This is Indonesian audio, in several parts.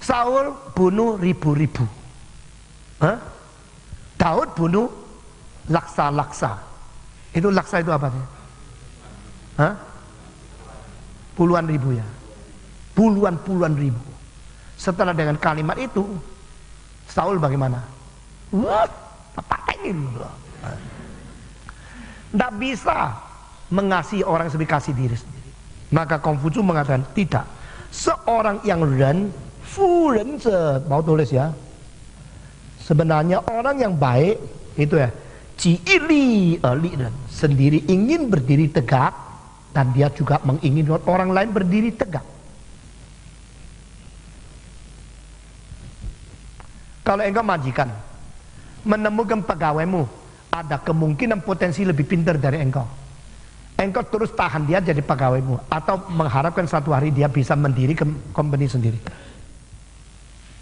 Saul bunuh ribu-ribu. Daud bunuh laksa-laksa. Itu laksa itu apa sih? Puluhan ribu ya. Puluhan ribu. Setelah dengan kalimat itu, Saul bagaimana? Patahin. Tidak bisa mengasihi orang seperti kasih diri sendiri. Maka Konghucu mengatakan tidak. Seorang yang ren, fu ren ze, mau tulis ya. Sebenarnya orang yang baik itu ya, ji li li ren, sendiri ingin berdiri tegak dan dia juga menginginkan orang lain berdiri tegak. Kalau engkau majikan menemukan pegawaimu ada kemungkinan potensi lebih pintar dari engkau, engkau terus tahan dia jadi pegawaimu atau mengharapkan satu hari dia bisa mendirikan company sendiri.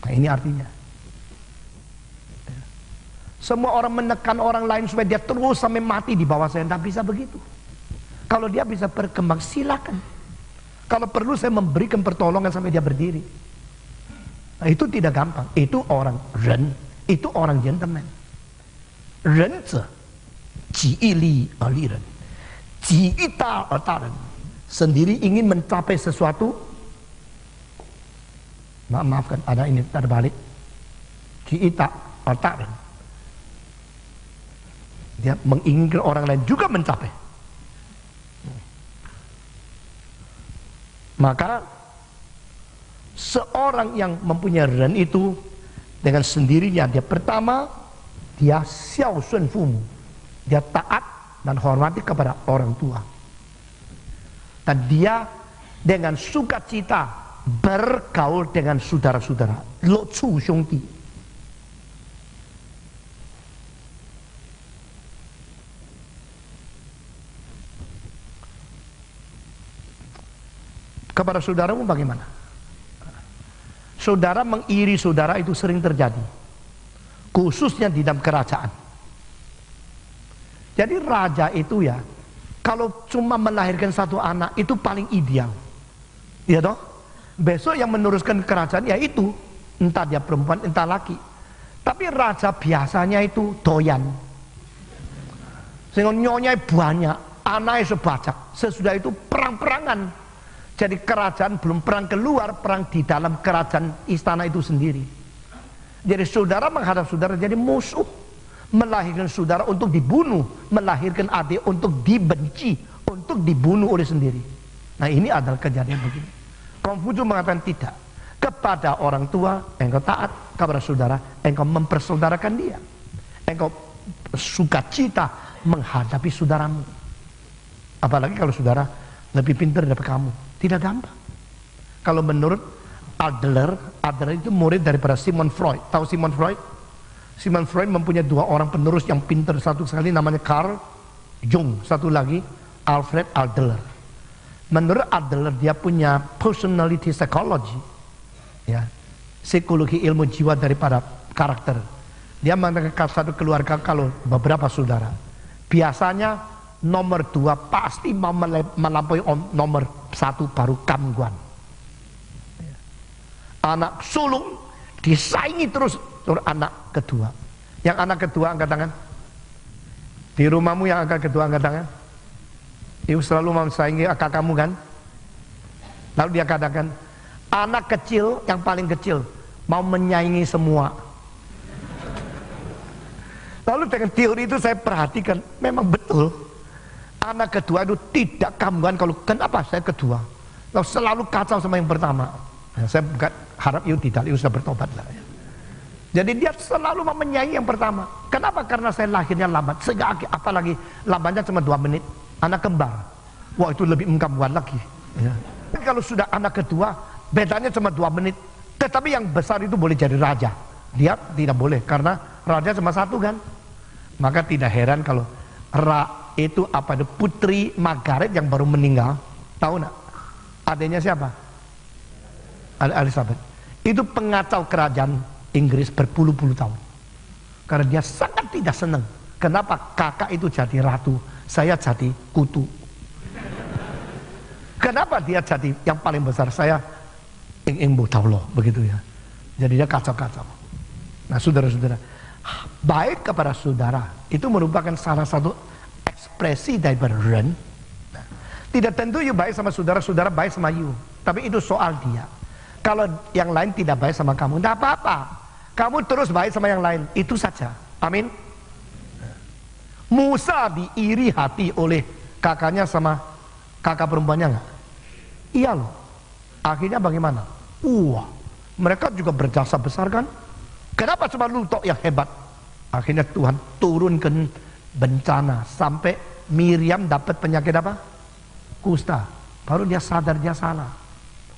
Nah, ini artinya semua orang menekan orang lain supaya dia terus sampai mati di bawah saya. Tidak bisa begitu. Kalau dia bisa berkembang silakan. Kalau perlu saya memberikan pertolongan sampai dia berdiri. Nah, itu tidak gampang. Itu orang ren, itu orang gentleman. Ren ze, ji li li ren, ji ita ren. Sendiri ingin mencapai sesuatu. Maafkan, ada ini terbalik. Ji ita ren. Dia menginginkan orang lain juga mencapai. Maka seorang yang mempunyai ren itu dengan sendirinya dia pertama dia xiao shun fumu, dia taat dan hormati kepada orang tua, dan dia dengan sukacita bergaul dengan saudara-saudara, lo chu xiongdi. Kepada saudaramu bagaimana? Saudara mengiri saudara itu sering terjadi, khususnya di dalam kerajaan. Jadi raja itu ya, kalau cuma melahirkan satu anak itu paling ideal, ya toh. Besok yang meneruskan kerajaan ya itu, entah dia perempuan entah laki. Tapi raja biasanya itu doyan, sehingga nyonyai banyak, anaknya sebajak. Sesudah itu perang-perangan. Jadi kerajaan belum perang keluar, perang di dalam kerajaan istana itu sendiri. Jadi saudara menghadap saudara jadi musuh, melahirkan saudara untuk dibunuh, melahirkan adik untuk dibenci, untuk dibunuh oleh sendiri. Nah, ini adalah kejadian begini. Konghucu mengatakan tidak. Kepada orang tua engkau taat, kepada saudara engkau mempersaudarakan dia, engkau sukacita menghadapi saudaramu. Apalagi kalau saudara lebih pintar daripada kamu. Tidak gampang. Kalau menurut Adler itu murid daripada Sigmund Freud. Tahu Sigmund Freud? Sigmund Freud mempunyai dua orang penerus yang pintar. Satu sekali namanya Carl Jung, satu lagi Alfred Adler. Menurut Adler dia punya personality psychology, ya, psikologi ilmu jiwa daripada karakter. Dia mengatakan satu keluarga kalau beberapa saudara, biasanya nomor 2 pasti mau melampaui nomor 1 baru kamguan. Anak sulung disaingi terus anak kedua. Yang anak kedua angkat tangan. Di rumahmu yang angkat kedua angkat tangan. Ibu selalu mau mensaingi kakakmu kan? Lalu dia katakan, anak kecil yang paling kecil mau menyaingi semua. Lalu dengan teori itu saya perhatikan, memang betul. Anak kedua itu tidak kambuhan. Kalau kenapa saya kedua? Lalu selalu kacau sama yang pertama. Ya, saya bukan harap itu tidak, itu sudah bertobat lah. Ya. Jadi dia selalu menyaingi yang pertama. Kenapa? Karena saya lahirnya lambat. Apalagi lambatnya cuma 2 menit. Anak kembar, wah itu lebih kambuhan lagi. Ya. Tapi kalau sudah anak kedua, bedanya cuma 2 menit. Tetapi yang besar itu boleh jadi raja. Dia tidak boleh karena raja cuma 1 kan. Maka tidak heran kalau itu apa itu Putri Margaret yang baru meninggal, tahu nak? Adanya siapa? Elizabeth. Itu pengacau kerajaan Inggris berpuluh-puluh tahun. Karena dia sangat tidak senang. Kenapa kakak itu jadi ratu, saya jadi kutu? Kenapa dia jadi yang paling besar, saya ingin tahu loh begitu ya. Jadi dia kacau-kacau. Nah saudara-saudara, baik kepada saudara itu merupakan salah satu ekspresi daripada ren. Nah, tidak tentu you baik sama saudara, saudara baik sama you. Tapi itu soal dia. Kalau yang lain tidak baik sama kamu, tidak apa-apa. Kamu terus baik sama yang lain, itu saja. Amin. Musa diiri hati oleh kakaknya sama kakak perempuannya enggak? Iya loh. Akhirnya bagaimana? Mereka juga berjasa besar kan? Kenapa cuma lu tok yang hebat? Akhirnya Tuhan turunkan bencana sampai Miriam dapat penyakit apa? Kusta. Baru dia sadar dia salah.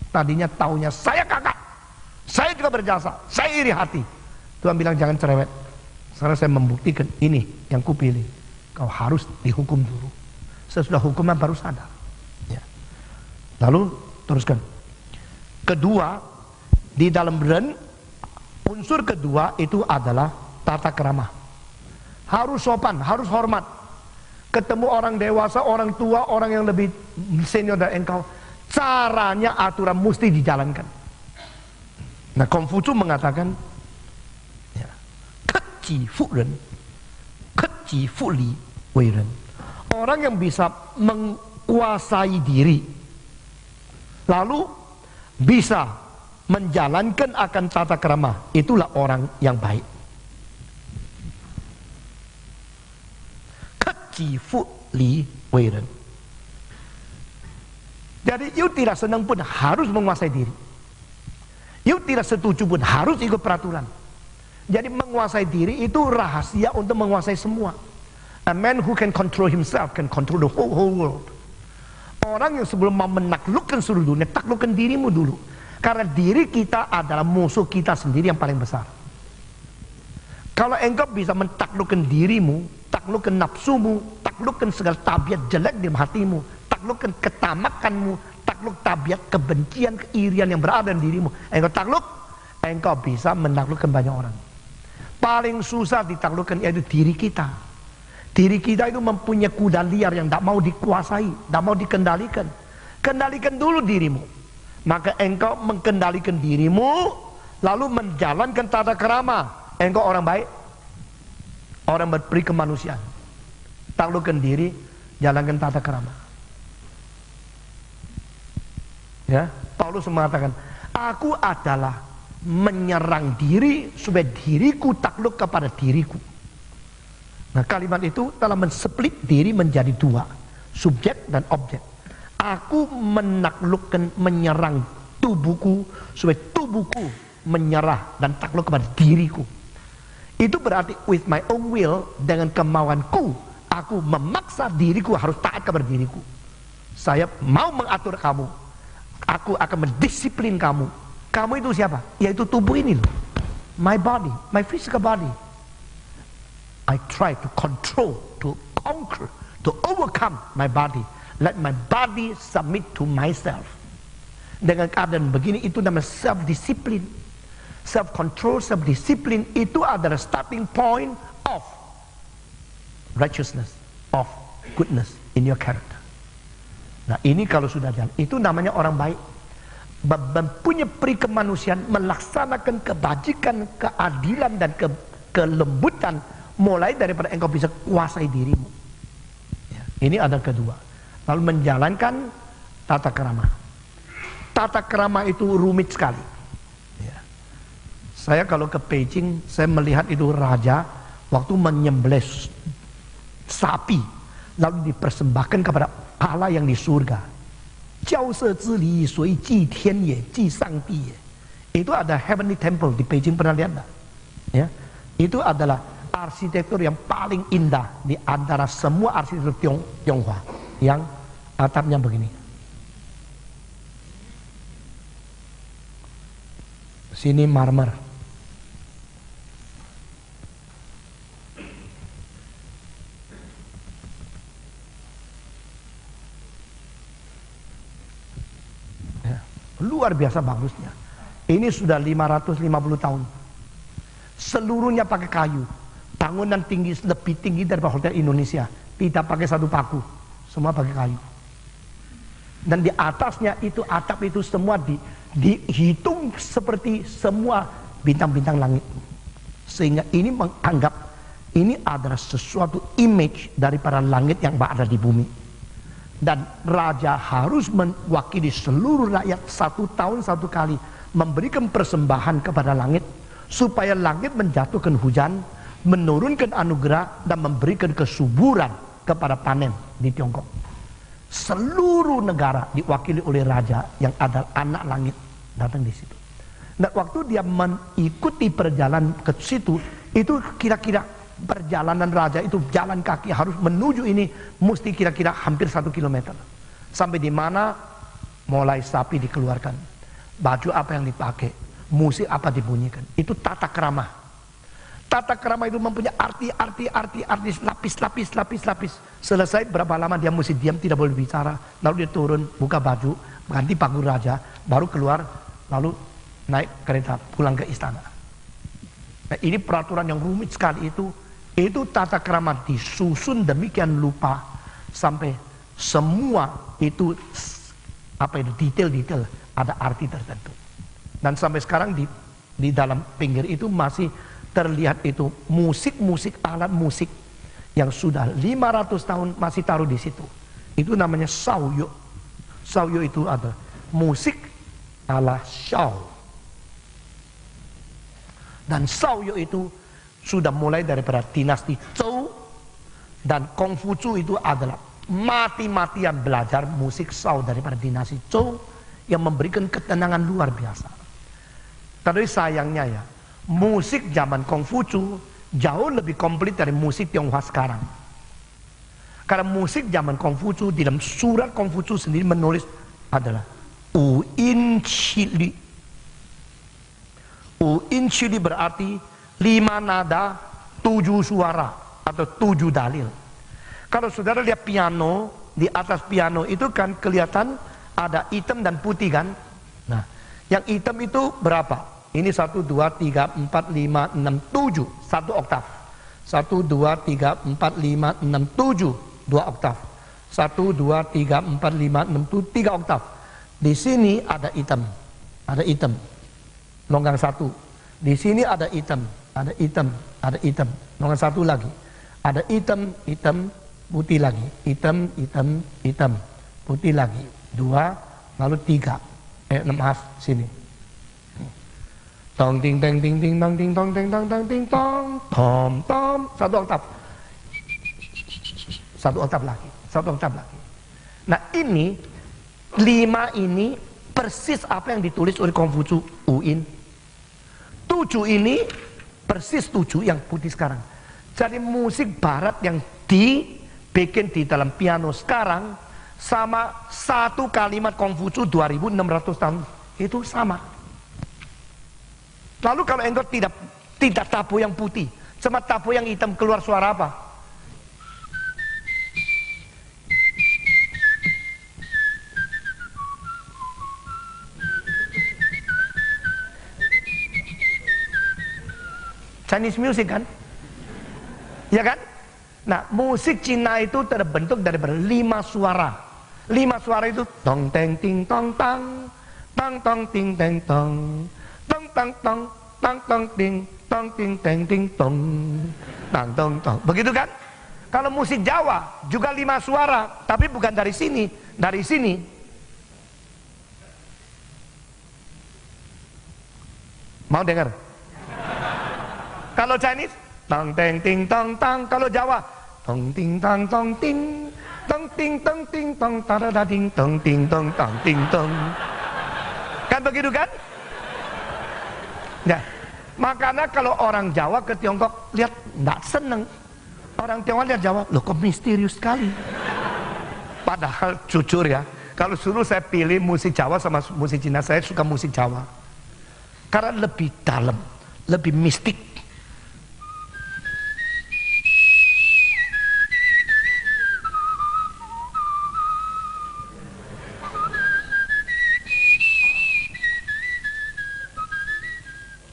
Tadinya taunya saya kakak, saya juga berjasa, saya iri hati. Tuhan bilang jangan cerewet. Sekarang saya membuktikan ini yang kupilih. Kau harus dihukum dulu. Sesudah hukuman baru sadar. Ya. Lalu teruskan. Kedua, di dalam ren, unsur kedua itu adalah tata krama. Harus sopan, harus hormat. Ketemu orang dewasa, orang tua, orang yang lebih senior dari engkau, caranya aturan mesti dijalankan. Nah, Kongfucu mengatakan, ya, keji fu ren, keji fu li wei ren. Orang yang bisa menguasai diri, lalu bisa menjalankan akan tata krama, itulah orang yang baik. Keji fu li wei ren. Jadi you tidak senang pun harus menguasai diri. You tidak setuju pun harus ikut peraturan. Jadi menguasai diri itu rahasia untuk menguasai semua. A man who can control himself can control the whole world. Orang yang sebelum mau menaklukkan seluruh dunia, taklukkan dirimu dulu. Karena diri kita adalah musuh kita sendiri yang paling besar. Kalau engkau bisa mentaklukkan dirimu, taklukkan nafsumu, taklukkan segala tabiat jelek di hatimu, taklukkan ketamakanmu, takluk tabiat kebencian, keirian yang berada di dirimu, engkau takluk, engkau bisa menaklukkan banyak orang. Paling susah ditaklukkan yaitu diri kita. Diri kita itu mempunyai kuda liar yang tidak mau dikuasai, tidak mau dikendalikan. Kendalikan dulu dirimu. Maka engkau mengendalikan dirimu, lalu menjalankan tata krama. Engkau orang baik, orang berperi kemanusiaan. Taklukkan diri, jalankan tata krama. Ya, Paulus mengatakan, aku adalah menyerang diri supaya diriku takluk kepada diriku. Nah, kalimat itu telah mensplit diri menjadi dua, subjek dan objek. Aku menaklukkan, menyerang tubuhku supaya tubuhku menyerah dan takluk kepada diriku. Itu berarti with my own will, dengan kemauanku, aku memaksa diriku harus taat kepada diriku. Saya mau mengatur kamu, aku akan mendisiplin kamu. Kamu itu siapa? Yaitu tubuh ini loh, my body, my physical body. I try to control, to conquer, to overcome my body. Let my body submit to myself. Dengan keadaan begini itu namanya self-discipline. Self-control, self-discipline itu adalah starting point of righteousness, of goodness in your character. Nah ini kalau sudah jalan, itu namanya orang baik. Mempunyai peri kemanusiaan, melaksanakan kebajikan, keadilan dan kelembutan, mulai daripada engkau bisa kuasai dirimu. Ya, ini ada kedua. Lalu menjalankan tata krama. Tata krama itu rumit sekali. Ya. Saya kalau ke Beijing, saya melihat itu raja waktu menyembelih sapi, lalu dipersembahkan kepada Allah yang di surga. Itu ada heavenly temple di Beijing, pernah lihat enggak? Ya. Itu adalah arsitektur yang paling indah di antara semua arsitektur Tionghoa, yang atapnya begini. Sini marmer. Ya, luar biasa bagusnya. Ini sudah 550 tahun. Seluruhnya pakai kayu. Bangunan tinggi, lebih tinggi daripada hotel Indonesia. Tidak pakai satu paku, semua pakai kayu. Dan di atasnya itu, atap itu semua dihitung seperti semua bintang-bintang langit. Sehingga ini menganggap ini adalah sesuatu image daripada langit yang berada di bumi. Dan raja harus mewakili seluruh rakyat 1 tahun 1 kali memberikan persembahan kepada langit, supaya langit menjatuhkan hujan, menurunkan anugerah, dan memberikan kesuburan kepada panen di Tiongkok. Seluruh negara diwakili oleh raja yang adalah anak langit datang di situ. Dan waktu dia mengikuti perjalanan ke situ, itu kira-kira perjalanan raja itu jalan kaki harus menuju ini mesti kira-kira hampir 1 kilometer. Sampai di mana mulai sapi dikeluarkan, baju apa yang dipakai, musik apa dibunyikan. Itu tata krama. Tata krama itu mempunyai arti, lapis. Selesai berapa lama dia mesti diam, tidak boleh bicara. Lalu dia turun, buka baju, ganti pagur raja, baru keluar, lalu naik kereta pulang ke istana. Nah, ini peraturan yang rumit sekali itu tata krama disusun demikian lupa sampai semua itu detail-detail ada arti tertentu. Dan sampai sekarang di dalam pinggir itu masih terlihat itu musik-musik, alat musik yang sudah 500 tahun masih taruh di situ. Itu namanya Shaoyou. Shaoyou itu ada musik ala Shao. Dan Shaoyou itu sudah mulai daripada dinasti Zhou, dan Kongfucu itu adalah mati-matian belajar musik Shao daripada dinasti Zhou yang memberikan ketenangan luar biasa. Tapi sayangnya ya, musik zaman Kongfucu jauh lebih komplit dari musik Tionghoa sekarang. Karena musik zaman Kongfucu di dalam surat Kongfucu sendiri menulis adalah Wu In Qi Li. Wu In Qi Li berarti 5 nada, 7 suara atau 7 dalil. Kalau saudara lihat piano, di atas piano itu kan kelihatan ada hitam dan putih kan. Nah, yang hitam itu berapa? Ini 1, 2, 3, 4, 5, 6, 7. 1 oktav. 1, 2, 3, 4, 5, 6, 7. 2 oktav. 1, 2, 3, 4, 5, 6, 7. 3 oktav. Di sini ada hitam. Ada hitam. Longgang 1. Di sini ada hitam. Ada hitam. Ada hitam. Longgang 1 lagi. Ada hitam, hitam, putih lagi. Hitam, hitam, hitam. Putih lagi. 2, lalu 3. Maaf, sini. Tong ting teng ting ting tong ting tong teng tong tong ting tong tom tom. 1 oktav. 1 oktav lagi. 1 oktav lagi. Nah ini 5 ini persis apa yang ditulis oleh Kongfucu Uin. 7 ini persis 7 yang putih sekarang. Jadi musik barat yang dibikin di dalam piano sekarang sama 1 kalimat Kongfucu 2600 tahun itu sama. Lalu kalau engkau tidak tabu yang putih, cuma tabu yang hitam, keluar suara apa? Chinese music kan? Ya kan? Nah, musik Cina itu terbentuk dari 5 suara. 5 suara itu tong teng ting tong tang, tang tong ting teng tong. Tong tang tong tang tong ting tong ting teng ting tong tang tong tong. Begitu kan? Kalau musik Jawa juga 5 suara, tapi bukan dari sini, dari sini. Mau dengar? Kalau Chinese tong teng ting tong tang, kalau Jawa tong ting tang tong ting tong ting tong ting tong tarada ting tong ting tong tang ting tong. Kan begitu kan? Nah, makanya kalau orang Jawa ke Tiongkok lihat nggak seneng. Orang Tiongkok lihat Jawa, loh kok misterius sekali. Padahal jujur ya, kalau suruh saya pilih musik Jawa sama musik Cina, saya suka musik Jawa. Karena lebih dalam, lebih mistik.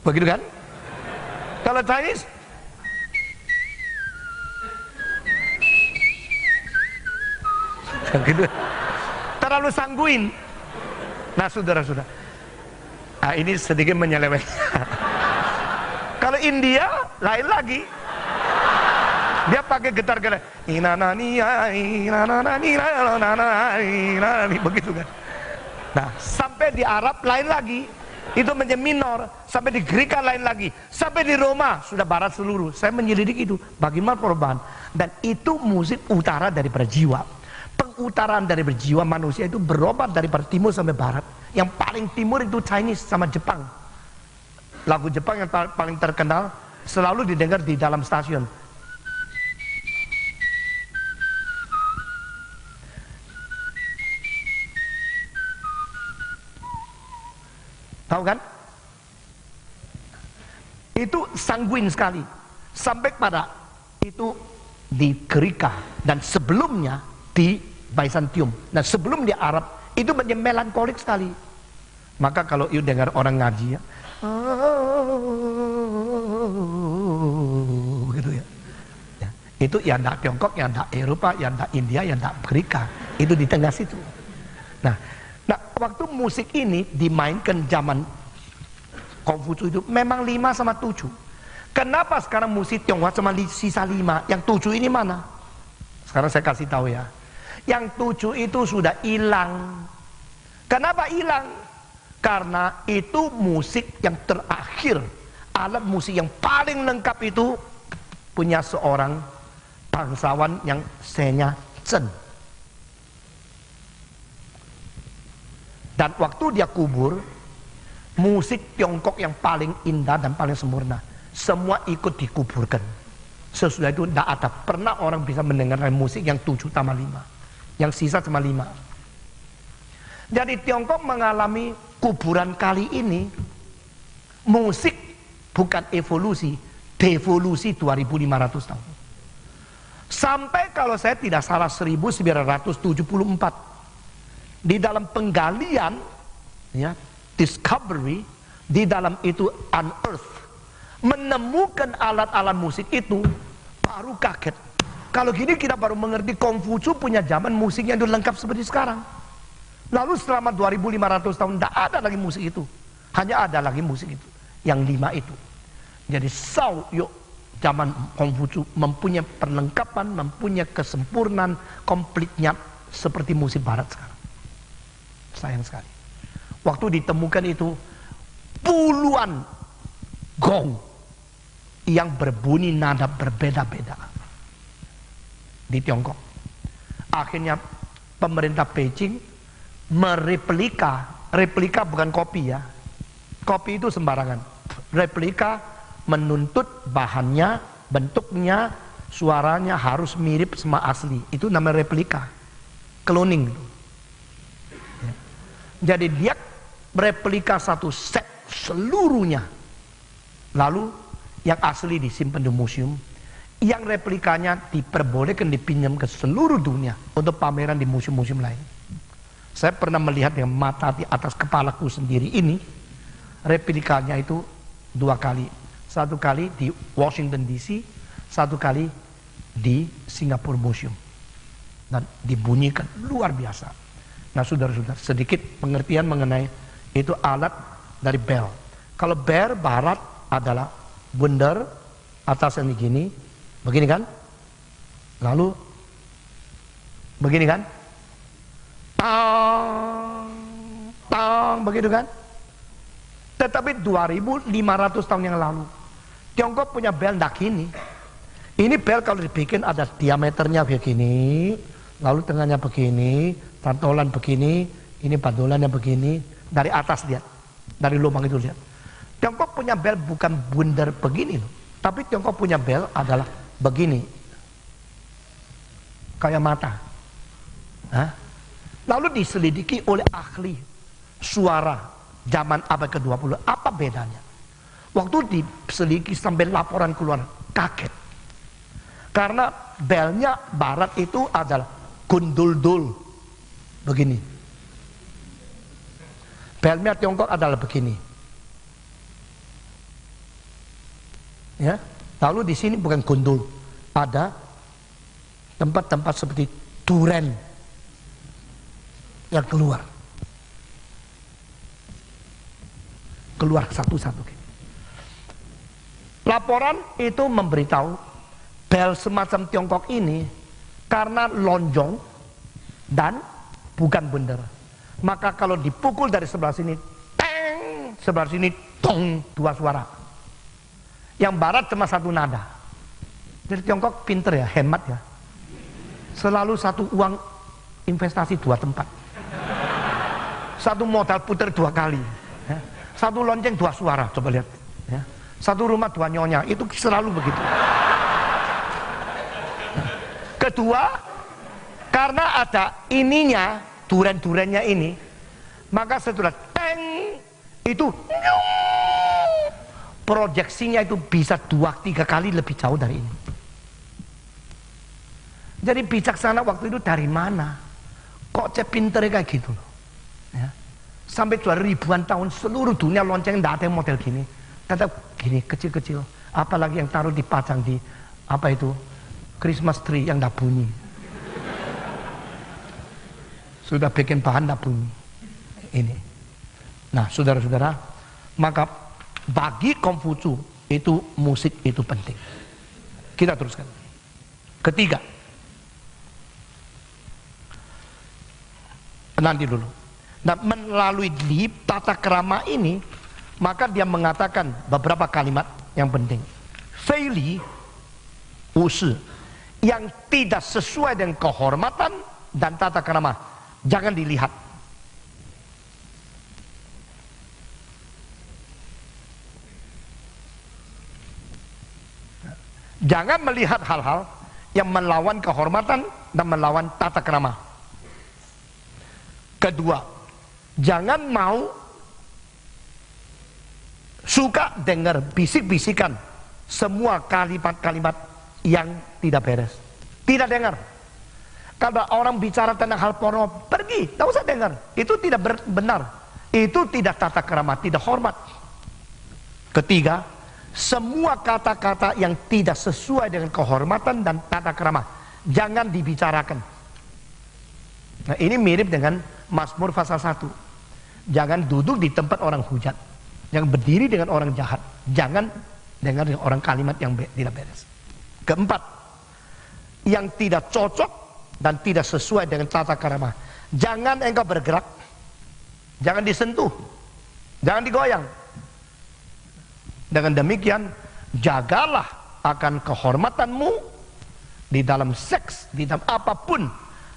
Begitu kan? Kalau Chinese gitu. Terlalu sangguin. Nah saudara-saudara, ini sedikit menyeleweng. Kalau India lain lagi. Dia pakai gitar-gitar begitu kan. Nah, sampai di Arab lain lagi. Itu menjadi minor. Sampai di Greka lain lagi. Sampai di Roma sudah barat seluruh. Saya menyelidik itu bagaimana perubahan. Dan itu musik utara daripada jiwa. Pengutaraan dari berjiwa manusia itu berubah daripada timur sampai barat. Yang paling timur itu Chinese sama Jepang. Lagu Jepang yang paling terkenal selalu didengar di dalam stasiun. Tahu kan? Itu sanguin sekali. Sampai pada itu di Greka dan sebelumnya di Byzantium. Dan sebelum di Arab itu menjadi melankolik sekali. Maka kalau you dengar orang ngaji ya, gitu ya. Itu ya ndak Tiongkok, ya ndak Eropa, ya ndak India, ya ndak Greka. Itu di tengah situ. Nah, waktu musik ini dimainkan zaman Konghucu itu memang 5 sama 7. Kenapa sekarang musik Tionghoa cuma sisa 5? Yang 7 ini mana? Sekarang saya kasih tahu ya. Yang 7 itu sudah hilang. Kenapa hilang? Karena itu musik yang terakhir. Alat musik yang paling lengkap itu punya seorang bangsawan yang Senya Chen. Dan waktu dia kubur, musik Tiongkok yang paling indah dan paling sempurna, semua ikut dikuburkan. Sesudah itu tidak ada pernah orang bisa mendengarkan musik yang 7 tambah 5. Yang sisa cuma 5. Jadi Tiongkok mengalami kuburan kali ini. Musik bukan evolusi, devolusi 2500 tahun. Sampai kalau saya tidak salah 1974. Di dalam penggalian, ya, discovery, di dalam itu unearth, menemukan alat-alat musik itu, baru kaget. Kalau gini kita baru mengerti Konghucu punya zaman musiknya itu lengkap seperti sekarang. Lalu selama 2500 tahun tidak ada lagi musik itu. Hanya ada lagi musik itu, yang 5 itu. Jadi Shao Yu zaman Konghucu mempunyai perlengkapan, mempunyai kesempurnaan komplitnya seperti musik barat sekarang. Sayang sekali. Waktu ditemukan itu puluhan gong yang berbunyi nada berbeda-beda di Tiongkok. Akhirnya pemerintah Beijing mereplika, replika bukan kopi ya. Kopi itu sembarangan. Replika menuntut bahannya, bentuknya, suaranya harus mirip sama asli. Itu namanya replika. Cloning. Jadi dia replika satu set seluruhnya. Lalu yang asli disimpan di museum, yang replikanya diperbolehkan dipinjam ke seluruh dunia untuk pameran di museum-museum lain. Saya pernah melihat dengan mata di atas kepalaku sendiri ini, replikanya itu 2 kali. 1 kali di Washington DC, 1 kali di Singapore Museum. Dan dibunyikan luar biasa. Nah saudara-saudara, sedikit pengertian mengenai itu alat dari bell. Kalau bell barat adalah bundar atasnya begini, begini kan? Lalu begini kan? Tang, tang, begitu kan? Tetapi 2500 tahun yang lalu, Tiongkok punya bell ndak gini. Ini bell kalau dibikin ada diameternya begini, lalu tengahnya begini, pantolan begini, ini pantolannya begini, dari atas lihat, dari lubang itu lihat. Tiongkok punya bel bukan bundar begini loh, tapi Tiongkok punya bel adalah begini, kayak mata. Hah? Lalu diselidiki oleh ahli suara zaman abad ke-20, apa bedanya? Waktu diselidiki sampai laporan keluar, kaget. Karena belnya barat itu adalah gundul-dul. Begini. Belnya Tiongkok adalah begini. Ya. Lalu di sini bukan gundul. Ada tempat-tempat seperti duren yang keluar. Keluar satu-satu. Laporan itu memberitahu bel semacam Tiongkok ini karena lonjong dan bukan benar. Maka kalau dipukul dari sebelah sini, teng, sebelah sini, tong, 2 suara. Yang barat cuma 1 nada. Jadi Tiongkok pinter ya, hemat ya. Selalu satu uang investasi 2 tempat. Satu modal puter 2 kali. Ya. Satu lonceng 2 suara, coba lihat. Ya. Satu rumah 2 nyonya, itu selalu begitu. Kedua, karena ada ininya, duren-durennya ini, maka setelah teng, itu proyeksinya itu bisa 2-3 kali lebih jauh dari ini. Jadi bijaksana waktu itu dari mana? Kok pinternya kayak gitu loh. Ya. Sampai 2000-an tahun seluruh dunia lonceng tidak ada yang model gini. Tetap gini kecil-kecil. Apalagi yang taruh dipajang di apa itu Christmas tree yang tidak bunyi. Sudah bikin bahan tidak bunyi. Ini. Nah, saudara-saudara, maka bagi Konghucu itu musik itu penting. Kita teruskan. Ketiga, nanti dulu. Nah, melalui di tata krama ini, maka dia mengatakan beberapa kalimat yang penting. Feili usi, yang tidak sesuai dengan kehormatan dan tata krama, jangan dilihat. Jangan melihat hal-hal yang melawan kehormatan dan melawan tata krama. Kedua, jangan mau suka dengar bisik-bisikan semua kalimat-kalimat yang tidak beres. Tidak dengar. Kalau orang bicara tentang hal porno, pergi, tak usah dengar. Itu tidak benar. Itu tidak tata krama, tidak hormat. Ketiga, semua kata-kata yang tidak sesuai dengan kehormatan dan tata krama, jangan dibicarakan. Nah, ini mirip dengan Mazmur pasal 1. Jangan duduk di tempat orang hujat. Jangan berdiri dengan orang jahat. Jangan dengar dengan orang kalimat yang tidak beres. Keempat, yang tidak cocok dan tidak sesuai dengan tata krama, jangan engkau bergerak. Jangan disentuh. Jangan digoyang. Dengan demikian, jagalah akan kehormatanmu di dalam seks, di dalam apapun,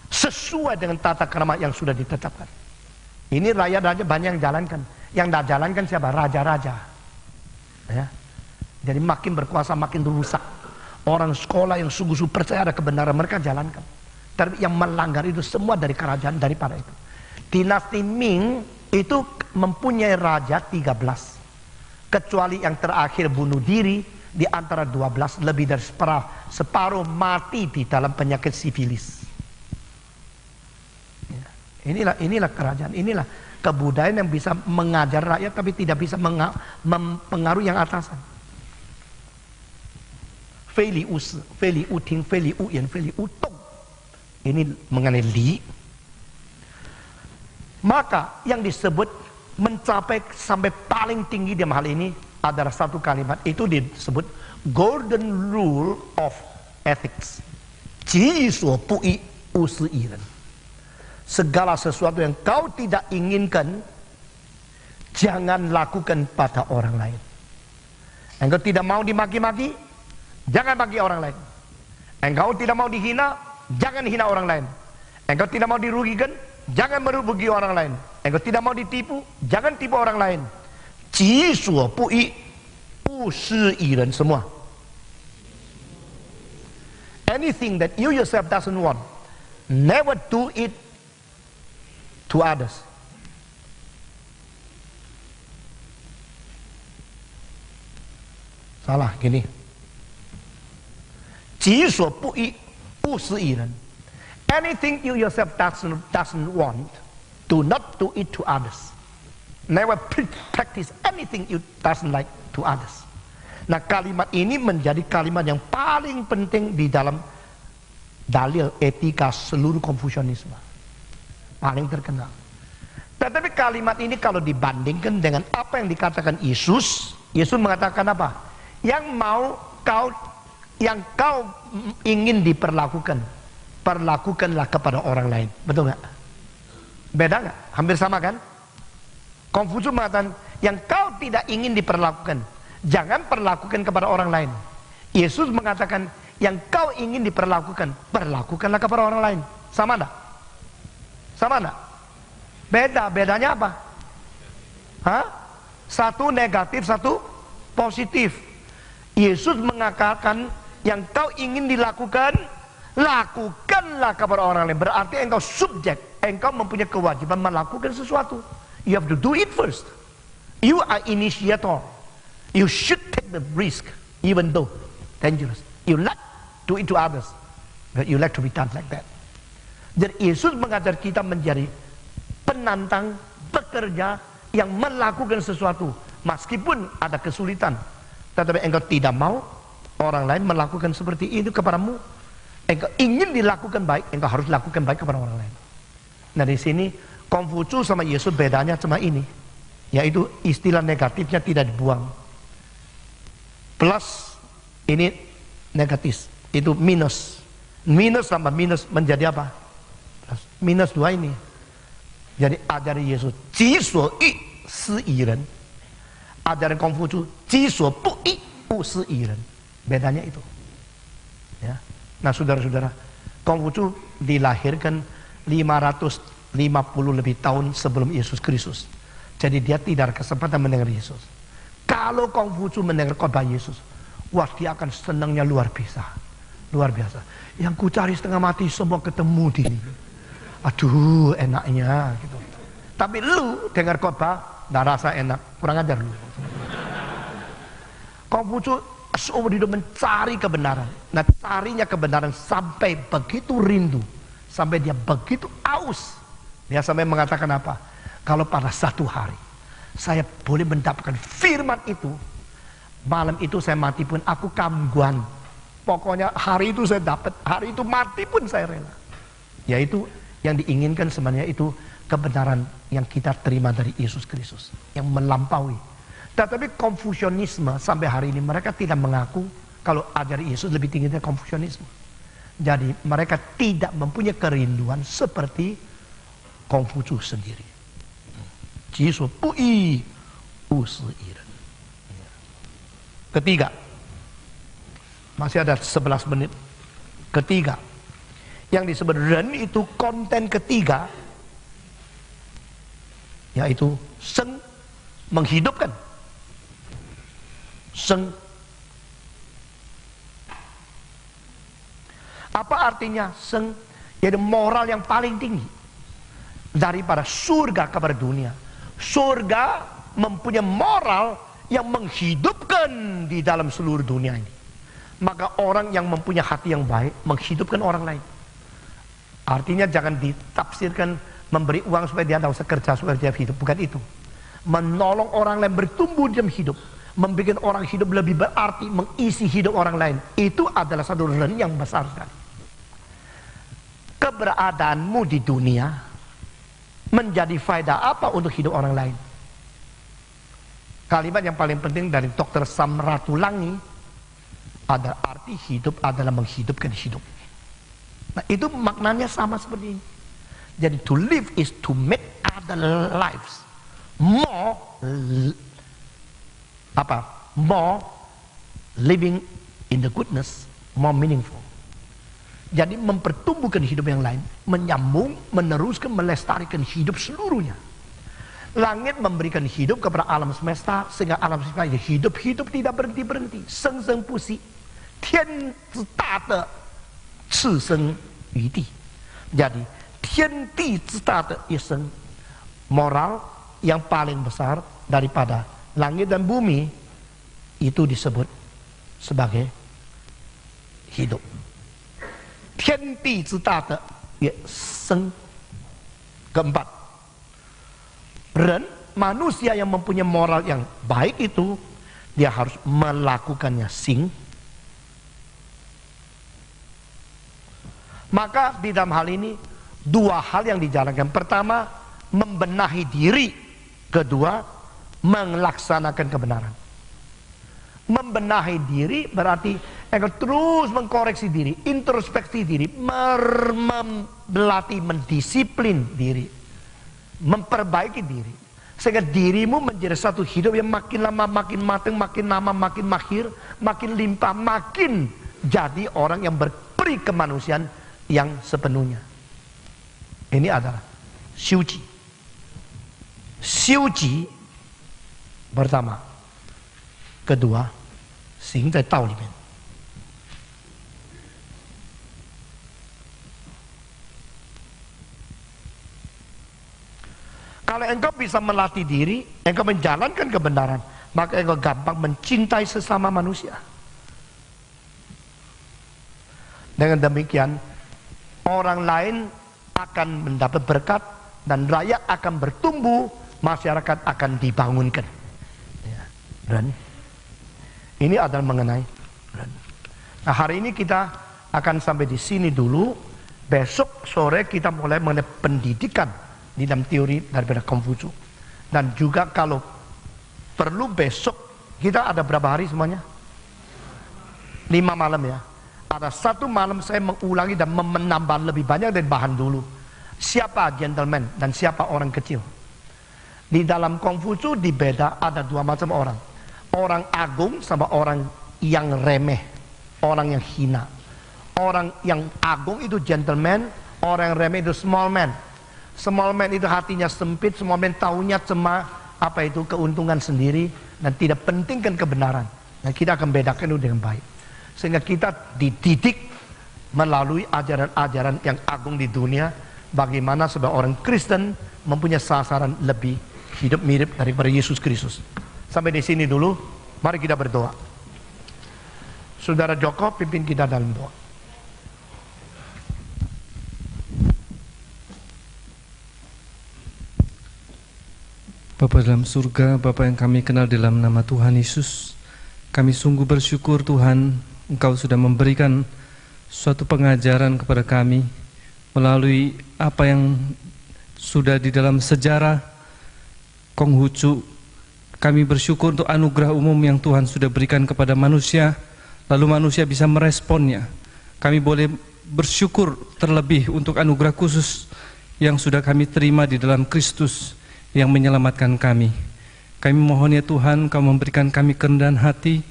sesuai dengan tata krama yang sudah ditetapkan. Ini raja-raja banyak yang jalankan. Yang tidak jalankan siapa? Raja-raja. Ya. Jadi makin berkuasa makin rusak. Orang sekolah yang sungguh-sungguh percaya ada kebenaran mereka jalankan. Tapi yang melanggar itu semua dari kerajaan daripada itu. Dinasti Ming itu mempunyai raja 13. Kecuali yang terakhir bunuh diri di antara 12, lebih dari separuh mati di dalam penyakit sifilis. Inilah kerajaan, inilah kebudayaan yang bisa mengajar rakyat tapi tidak bisa mempengaruhi yang atasan. Feili us, feili uting, feili uyen, feili utong. Ini mengenai li. Maka yang disebut mencapai sampai paling tinggi dalam hal ini adalah satu kalimat, itu disebut golden rule of ethics. Ji suo pui usi iren. Segala sesuatu yang kau tidak inginkan, jangan lakukan pada orang lain. Engkau tidak mau dimaki-maki, jangan maki orang lain. Engkau tidak mau dihina, jangan hina orang lain. Engkau tidak mau dirugikan, jangan merugi orang lain. Engkau tidak mau ditipu, jangan tipu orang lain. Ji suo pui usi iren semua. Anything that you yourself doesn't want, never do it to others. Salah gini. Ji suo pui usi iren. Anything you yourself doesn't want, do not do it to others. Never practice anything you doesn't like to others. Nah, kalimat ini menjadi kalimat yang paling penting di dalam dalil etika seluruh Konfusianisme. Paling terkenal. Tetapi kalimat ini kalau dibandingkan dengan apa yang dikatakan Yesus, Yesus mengatakan apa? yang kau ingin diperlakukan, perlakukanlah kepada orang lain. Betul nggak? Beda nggak? Hampir sama kan? Konfusius mengatakan, yang kau tidak ingin diperlakukan, jangan perlakukan kepada orang lain. Yesus mengatakan, yang kau ingin diperlakukan, perlakukanlah kepada orang lain. Sama enggak? Sama enggak? Beda. Bedanya apa? Hah? Satu negatif, satu positif. Yesus mengatakan, yang kau ingin dilakukan, lakukanlah kepada orang lain. Berarti engkau subjek, engkau mempunyai kewajiban melakukan sesuatu. You have to do it first. You are initiator. You should take the risk, even though dangerous. You like do it to others, but you like to be done like that. Jadi Yesus mengajar kita menjadi penantang, pekerja yang melakukan sesuatu, meskipun ada kesulitan. Tetapi engkau tidak mau orang lain melakukan seperti itu kepadamu. Engkau ingin dilakukan baik, engkau harus lakukan baik kepada orang lain. Nah di sini Konfusius sama Yesus bedanya cuma ini, yaitu istilah negatifnya tidak dibuang. Plus ini negatif, itu minus. Minus tambah minus menjadi apa? Plus. Minus dua ini. Jadi ajaran Yesus, 己所欲施于人. Ajaran Konfusius, 己所不欲勿施于人. Bedanya itu. Ya. Nah saudara-saudara, Konfusius dilahirkan 550 lebih tahun sebelum Yesus Kristus. Jadi dia tidak ada kesempatan mendengar Yesus. Kalau Konfusius mendengar khotbah Yesus, wah dia akan senangnya luar biasa. Luar biasa. Yang ku cari setengah mati semua ketemu di sini. Aduh enaknya gitu. Tapi lu dengar khotbah, nggak rasa enak. Kurang ajar lu. Konfusius seumur hidup mencari kebenaran. Nah carinya kebenaran sampai begitu rindu. Sampai dia begitu aus. Dia sampai mengatakan apa? Kalau pada satu hari saya boleh mendapatkan firman itu, malam itu saya mati pun aku kamguan. Pokoknya hari itu saya dapat, hari itu mati pun saya rela. Yaitu yang diinginkan sebenarnya itu kebenaran yang kita terima dari Yesus Kristus, yang melampaui. Tetapi Konfusianisme sampai hari ini mereka tidak mengaku kalau ajaran Yesus lebih tinggi dari Konfusianisme. Jadi mereka tidak mempunyai kerinduan seperti Konfusius sendiri. 己所不欲勿施于人. Ketiga, masih ada 11 menit. Ketiga, yang disebut ren itu konten ketiga, yaitu seng, menghidupkan. Seng. Apa artinya seng? Yaitu moral yang paling tinggi daripada surga kepada dunia. Surga mempunyai moral yang menghidupkan di dalam seluruh dunia ini. Maka orang yang mempunyai hati yang baik menghidupkan orang lain. Artinya jangan ditafsirkan memberi uang supaya dia tidak usah kerja supaya dia hidup. Bukan itu. Menolong orang lain bertumbuh dalam hidup, membuat orang hidup lebih berarti, mengisi hidup orang lain. Itu adalah satu ren yang besar sekali. Keberadaanmu di dunia menjadi faedah apa untuk hidup orang lain? Kalimat yang paling penting dari Dr. Samratulangi ada arti hidup adalah menghidupkan hidup. Nah itu maknanya sama seperti ini. Jadi to live is to make other lives more more living in the goodness, more meaningful. Jadi mempertumbuhkan hidup yang lain, menyambung, meneruskan, melestarikan hidup seluruhnya. Langit memberikan hidup kepada alam semesta, sehingga alam semesta hidup tidak berhenti-berhenti. Seng seng pusi, tian zi da de ci seng yu di. Jadi, tian di zi da de yi seng, moral yang paling besar daripada langit dan bumi, itu disebut sebagai hidup. Tian di zi da de yi seng. Keempat, ren, manusia yang mempunyai moral yang baik itu, dia harus melakukannya sing. Maka di dalam hal ini dua hal yang dijalankan. Pertama, membenahi diri. Kedua, melaksanakan kebenaran. Membenahi diri berarti engkau terus mengkoreksi diri, introspeksi diri, melatih, mendisiplin diri, memperbaiki diri, sehingga dirimu menjadi satu hidup yang makin lama makin matang, makin lama makin mahir, makin limpah, makin jadi orang yang berperi kemanusiaan yang sepenuhnya. Ini adalah syuci. Syuci pertama, kedua,行在道里面。Kalau engkau bisa melatih diri, engkau menjalankan kebenaran, maka engkau gampang mencintai sesama manusia. Dengan demikian, orang lain akan mendapat berkat dan rakyat akan bertumbuh, masyarakat akan dibangunkan. Dan ini adalah mengenai. Nah, hari ini kita akan sampai di sini dulu. Besok sore kita mulai mengenai pendidikan di dalam teori daripada Konghucu. Dan juga kalau perlu besok kita ada berapa hari semuanya? 5 malam ya. Ada 1 malam saya mengulangi dan menambah lebih banyak dari bahan dulu. Siapa gentleman dan siapa orang kecil? Di dalam Konghucu dibeda ada 2 macam orang. Orang agung sama orang yang remeh, orang yang hina. Orang yang agung itu gentleman, orang yang remeh itu small man. Small man itu hatinya sempit, small man tahunya cuma apa itu keuntungan sendiri dan tidak pentingkan kebenaran. Nah, kita akan bedakan itu dengan baik. Sehingga kita dididik melalui ajaran-ajaran yang agung di dunia, bagaimana sebagai orang Kristen mempunyai sasaran lebih hidup mirip daripada Yesus Kristus. Sampai di sini dulu, mari kita berdoa. Saudara Joko pimpin kita dalam doa. Bapa dalam surga, Bapa yang kami kenal dalam nama Tuhan Yesus, kami sungguh bersyukur Tuhan, Engkau sudah memberikan suatu pengajaran kepada kami melalui apa yang sudah di dalam sejarah Konghucu. Kami bersyukur untuk anugerah umum yang Tuhan sudah berikan kepada manusia, lalu manusia bisa meresponnya. Kami boleh bersyukur terlebih untuk anugerah khusus yang sudah kami terima di dalam Kristus yang menyelamatkan kami. Kami mohon ya Tuhan, Kau memberikan kami kerendahan hati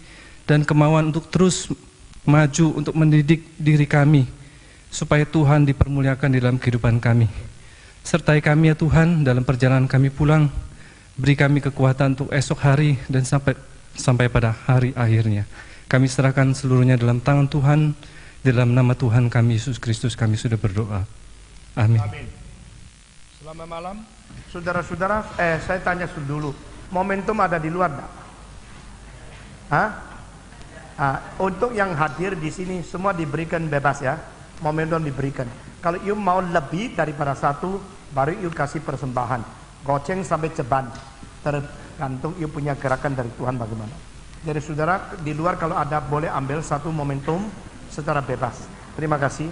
dan kemauan untuk terus maju untuk mendidik diri kami, supaya Tuhan dipermuliakan di dalam kehidupan kami. Sertai kami ya Tuhan dalam perjalanan kami pulang. Beri kami kekuatan untuk esok hari dan sampai pada hari akhirnya. Kami serahkan seluruhnya dalam tangan Tuhan. Dalam nama Tuhan kami Yesus Kristus kami sudah berdoa. Amin. Amin. Selamat malam. Saudara-saudara, saya tanya dulu. Momentum ada di luar enggak? Hah? Untuk yang hadir di sini semua diberikan bebas ya. Momentum diberikan. Kalau you mau lebih daripada 1, baru you kasih persembahan. Goceng sampai ceban, tergantung you punya gerakan dari Tuhan bagaimana. Jadi saudara di luar kalau ada boleh ambil 1 momentum secara bebas. Terima kasih.